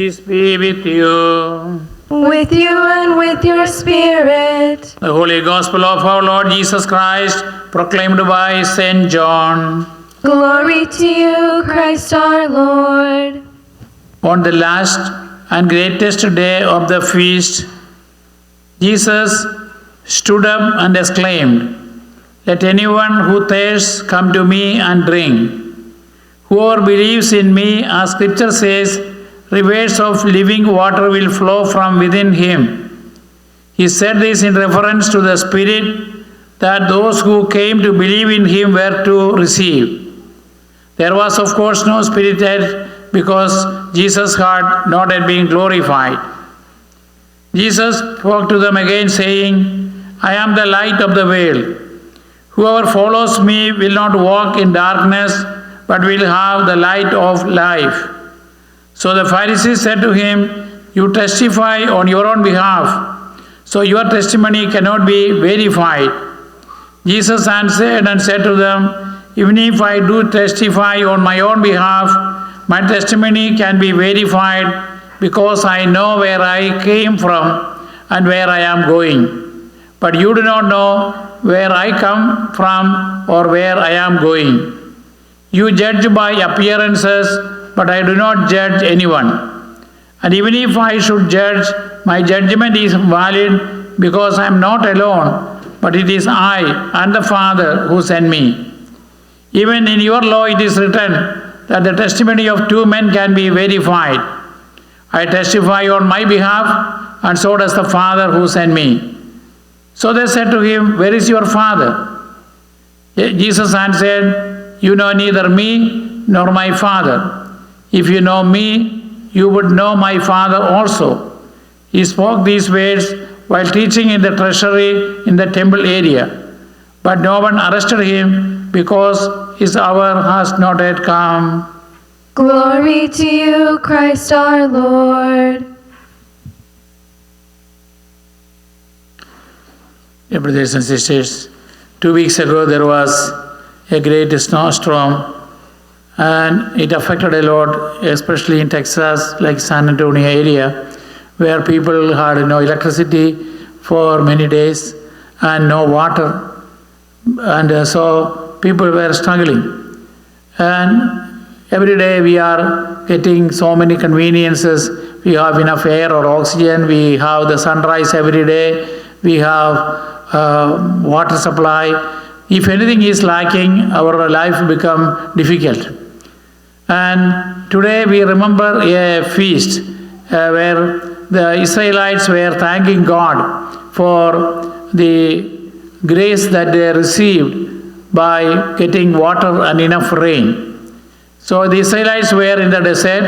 Peace be with you. With you and with your spirit. The Holy Gospel of our Lord Jesus Christ, proclaimed by St. John. Glory to you, Christ our Lord. On the last and greatest day of the feast, Jesus stood up and exclaimed, "Let anyone who thirsts come to me and drink. Whoever believes in me, as Scripture says, rivers of living water will flow from within him." He said this in reference to the Spirit that those who came to believe in him were to receive. There was, of course, no Spirit yet because Jesus had not yet been glorified. Jesus spoke to them again, saying, "I am the light of the world. Whoever follows me will not walk in darkness, but will have the light of life." So the Pharisees said to him, "You testify on your own behalf, so your testimony cannot be verified." Jesus answered and said to them, "Even if I do testify on my own behalf, my testimony can be verified because I know where I came from and where I am going. But you do not know where I come from or where I am going. You judge by appearances, but I do not judge anyone. And even if I should judge, my judgment is valid because I am not alone, but it is I and the Father who sent me. Even in your law it is written that the testimony of two men can be verified. I testify on my behalf, and so does the Father who sent me." So they said to him, "Where is your Father?" Jesus answered, "You know neither me nor my Father. If you know me, you would know my Father also." He spoke these words while teaching in the treasury in the temple area. But no one arrested him because his hour has not yet come. Glory to you, Christ our Lord. Dear brothers and sisters, 2 weeks ago there was a great snowstorm, and it affected a lot, especially in Texas, like San Antonio area, where people had no electricity for many days and no water, and so people were struggling. And every day we are getting so many conveniences. We have enough air or oxygen, we have the sunrise every day, we have water supply. If anything is lacking, our life become difficult. And today we remember a feast where the Israelites were thanking God for the grace that they received by getting water and enough rain. So the Israelites were in the desert,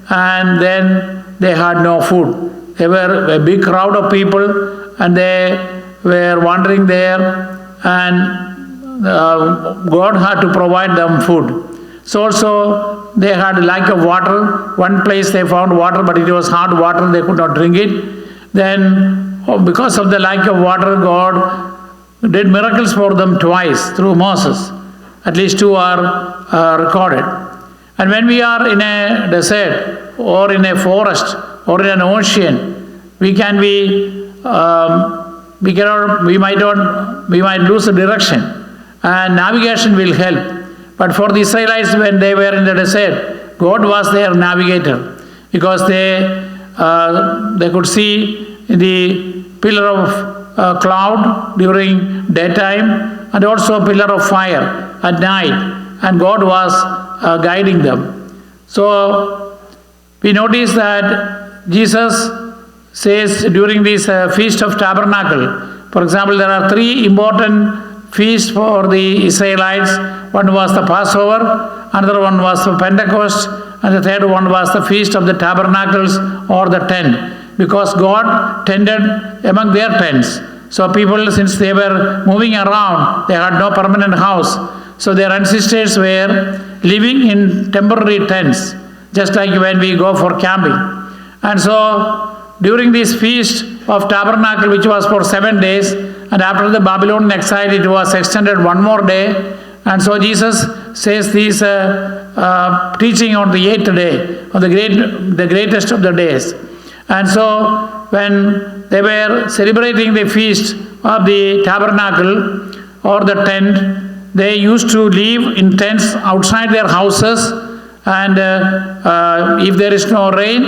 and then they had no food. There were a big crowd of people, and they were wandering there, and God had to provide them food. So also they had lack of water. One place they found water, but it was hard water, they could not drink it. Then because of the lack of water, God did miracles for them twice through Moses. At least two are recorded. And when we are in a desert or in a forest or in an ocean, we might lose the direction, and navigation will help. But for the Israelites, when they were in the desert, God was their navigator, because they could see the pillar of cloud during daytime and also a pillar of fire at night, and God was guiding them. So we notice that Jesus says during this Feast of Tabernacle, for example, there are 3 important feasts for the Israelites. One was the Passover, another one was the Pentecost, and the third one was the Feast of the Tabernacles or the tent, because God tended among their tents. So people, since they were moving around, they had no permanent house. So their ancestors were living in temporary tents, just like when we go for camping. And so during this Feast of Tabernacle, which was for 7 days, and after the Babylonian exile, it was extended one more day. And so Jesus says these teaching on the 8th day, on the greatest of the days. And so when they were celebrating the feast of the tabernacle or the tent, they used to live in tents outside their houses, and if there is no rain,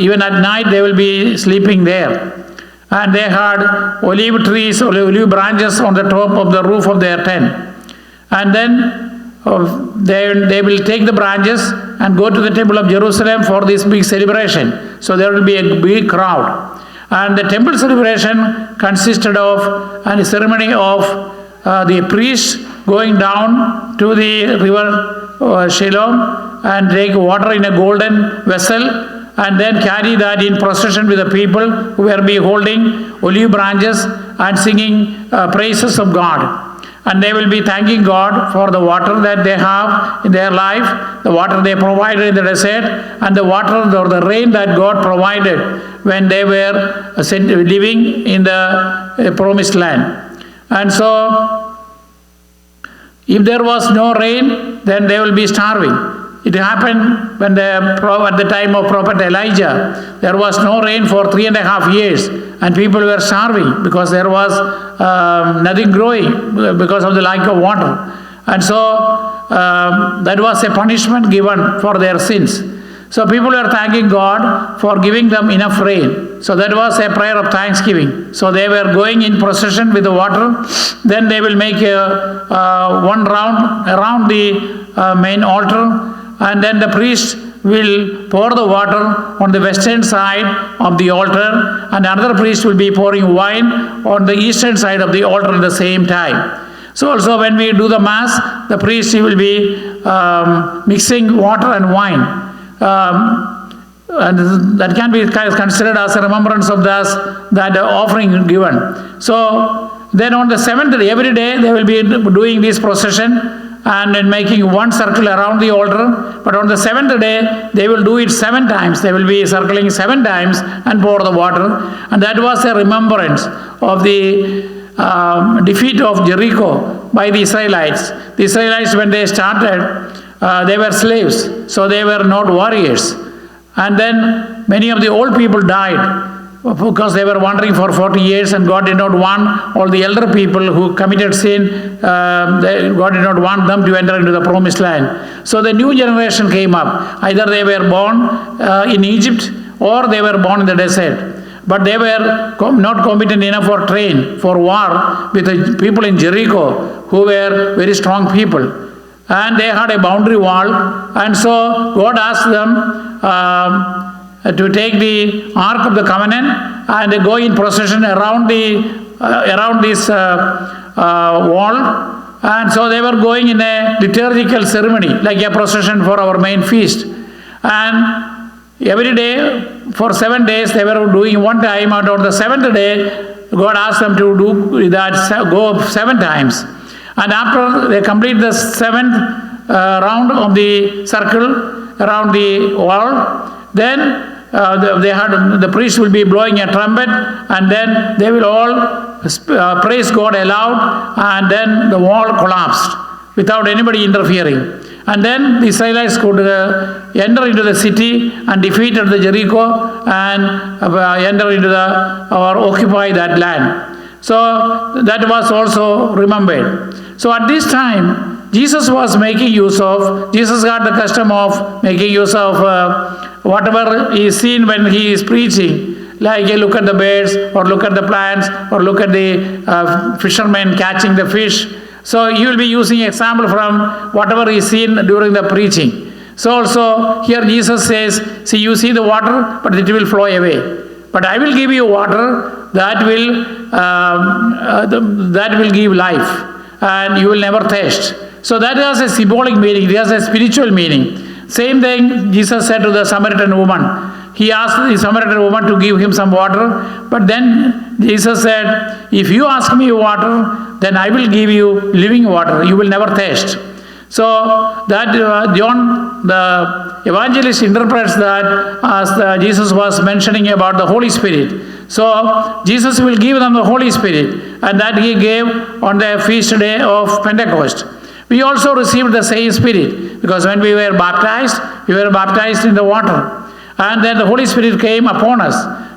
even at night they will be sleeping there. And they had olive trees, olive branches on the top of the roof of their tent. And then they will take the branches and go to the temple of Jerusalem for this big celebration. So there will be a big crowd. And the temple celebration consisted of a ceremony of the priest going down to the river Shiloh and take water in a golden vessel, and then carry that in procession with the people who will be holding olive branches and singing praises of God. And they will be thanking God for the water that they have in their life, the water they provided in the desert, and the water or the rain that God provided when they were living in the promised land. And so, if there was no rain, then they will be starving. It happened when at the time of Prophet Elijah, there was no rain for 3.5 years, and people were starving because there was nothing growing because of the lack of water. And so that was a punishment given for their sins. So people were thanking God for giving them enough rain. So that was a prayer of thanksgiving. So they were going in procession with the water. Then they will make one round around the main altar, and then the priest will pour the water on the western side of the altar, and another priest will be pouring wine on the eastern side of the altar at the same time. So also when we do the mass, the priest will be mixing water and wine. And that can be considered as a remembrance of that offering given. So then on the 7th day, every day they will be doing this procession and then making one circle around the altar. But on the 7th day, they will do it 7 times. They will be circling 7 times and pour the water. And that was a remembrance of the defeat of Jericho by the Israelites. The Israelites, when they started, they were slaves, so they were not warriors. And then many of the old people died because they were wandering for 40 years, and God did not want all the elder people who committed sin, God did not want them to enter into the promised land. So the new generation came up. Either they were born in Egypt or they were born in the desert. But they were not competent enough or trained for war with the people in Jericho who were very strong people. And they had a boundary wall, and so God asked them to take the Ark of the Covenant and go in procession around this wall. And so they were going in a liturgical ceremony, like a procession for our main feast. And every day, for 7 days, they were doing one time, and on the 7th day, God asked them to do that, go 7 times. And after they complete the 7th round of the circle around the wall, then the priest will be blowing a trumpet, and then they will all praise God aloud, and then the wall collapsed without anybody interfering. And then the Israelites could enter into the city and defeated the Jericho and enter into or occupy that land. So that was also remembered. So at this time, Jesus got the custom of making use of whatever is seen when he is preaching, like look at the birds, or look at the plants, or look at the fishermen catching the fish. So he will be using example from whatever is seen during the preaching. So also here Jesus says, see, you see the water, but it will flow away. But I will give you water that will give life, and you will never thirst. So that has a symbolic meaning, it has a spiritual meaning. Same thing Jesus said to the Samaritan woman. He asked the Samaritan woman to give him some water, but then Jesus said, if you ask me water, then I will give you living water. You will never thirst. So that John the evangelist interprets that as Jesus was mentioning about the Holy Spirit. So Jesus will give them the Holy Spirit, and that he gave on the feast day of Pentecost. We also received the same Spirit, because when we were baptized in the water. And then the Holy Spirit came upon us,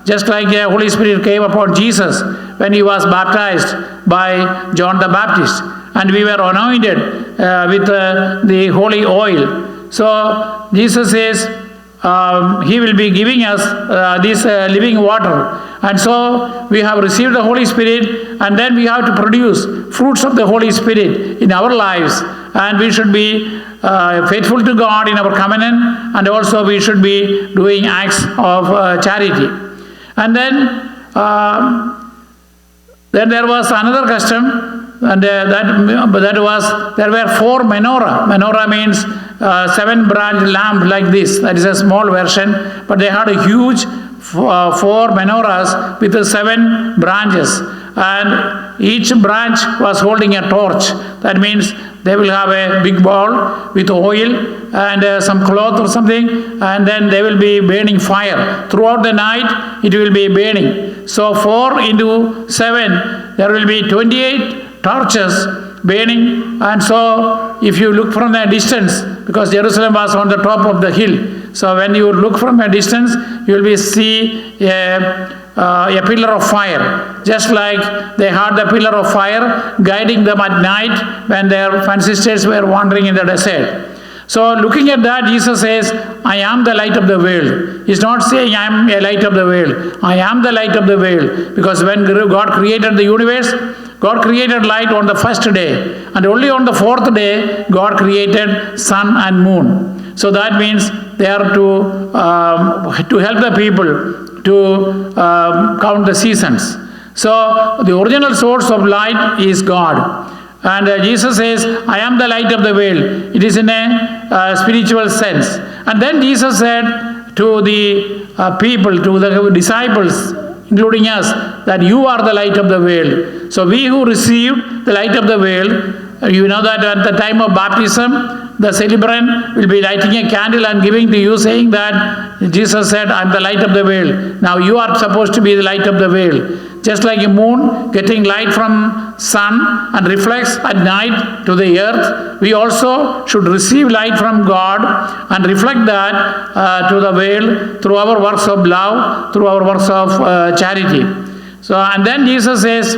just like the Holy Spirit came upon Jesus when he was baptized by John the Baptist. And we were anointed with the holy oil. So Jesus says he will be giving us this living water. And so we have received the Holy Spirit, and then we have to produce fruits of the Holy Spirit in our lives. And we should be faithful to God in our covenant, and also we should be doing acts of charity. And then there was another custom, and there were 4 menorah. Menorah means 7-branch lamp like this. That is a small version, but they had a huge 4 menorahs with 7 branches, and each branch was holding a torch. That means they will have a big bowl with oil and some cloth or something, and then they will be burning fire. Throughout the night, it will be burning. So 4 into 7, there will be 28 torches burning. And so if you look from a distance, because Jerusalem was on the top of the hill, so when you look from a distance, you will see a pillar of fire, just like they had the pillar of fire guiding them at night when their ancestors were wandering in the desert. So looking at that, Jesus says, I am the light of the world. He's not saying I am a light of the world. I am the light of the world. Because when God created the universe, God created light on the first day. And only on the 4th day, God created sun and moon. So that means they are to help the people to count the seasons. So the original source of light is God. And Jesus says, I am the light of the world. It is in a spiritual sense. And then Jesus said to the people, to the disciples, including us, that you are the light of the world. So we who received the light of the world, you know that at the time of baptism, the celebrant will be lighting a candle and giving to you, saying that Jesus said, I am the light of the world. Now you are supposed to be the light of the world. Just like a moon getting light from sun and reflects at night to the earth, we also should receive light from God and reflect that to the world through our works of love, through our works of charity. So, and then Jesus says,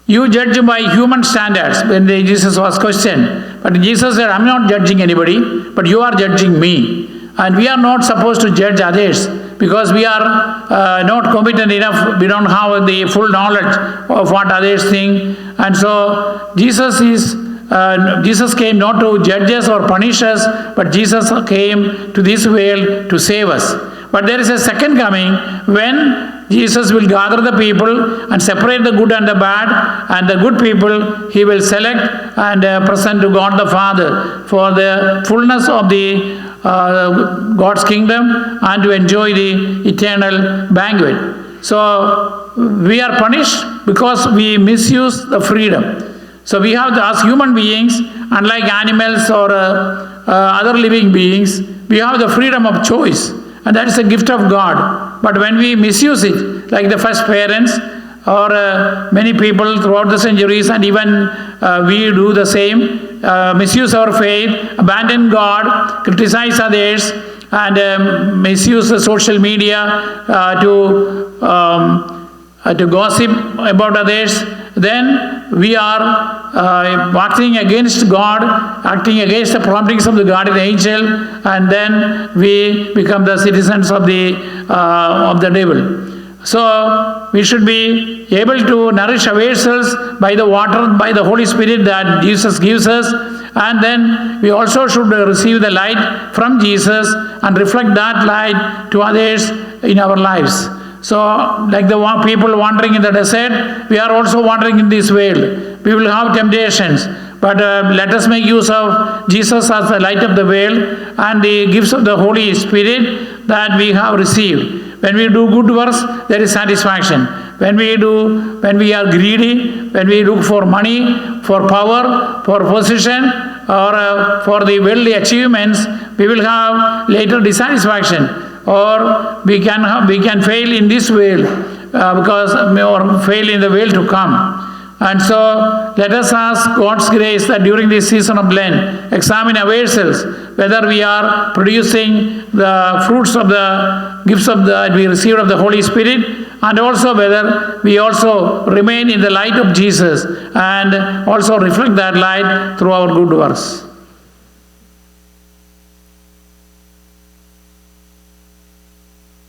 you judge by human standards, when Jesus was questioned. But Jesus said, I'm not judging anybody, but you are judging me. And we are not supposed to judge others, because we are not competent enough. We don't have the full knowledge of what others think. And so Jesus came not to judge us or punish us, but Jesus came to this world to save us. But there is a second coming when Jesus will gather the people and separate the good and the bad, and the good people he will select and present to God the Father for the fullness of the God's kingdom and to enjoy the eternal banquet. So we are punished because we misuse the freedom. So we have to, as human beings, unlike animals or other living beings, we have the freedom of choice, and that is a gift of God. But when we misuse it, like the first parents or many people throughout the centuries, and even we do the same, misuse our faith, abandon God, criticize others, and misuse the social media to gossip about others, then we are acting against God, acting against the promptings of the guardian angel, and then we become the citizens of the devil. So we should be able to nourish ourselves by the water, by the Holy Spirit that Jesus gives us, and then we also should receive the light from Jesus and reflect that light to others in our lives. So like the people wandering in the desert, we are also wandering in this world. We will have temptations, but let us make use of Jesus as the light of the world and the gifts of the Holy Spirit that we have received. When we do good works, there is satisfaction. When we are greedy, when we look for money, for power, for position, or for the worldly achievements, we will have later dissatisfaction, or we can fail in this world or fail in the world to come. And so let us ask God's grace that during this season of Lent, examine ourselves whether we are producing the fruits of the gifts of that we received of the Holy Spirit, and also whether we also remain in the light of Jesus and also reflect that light through our good works.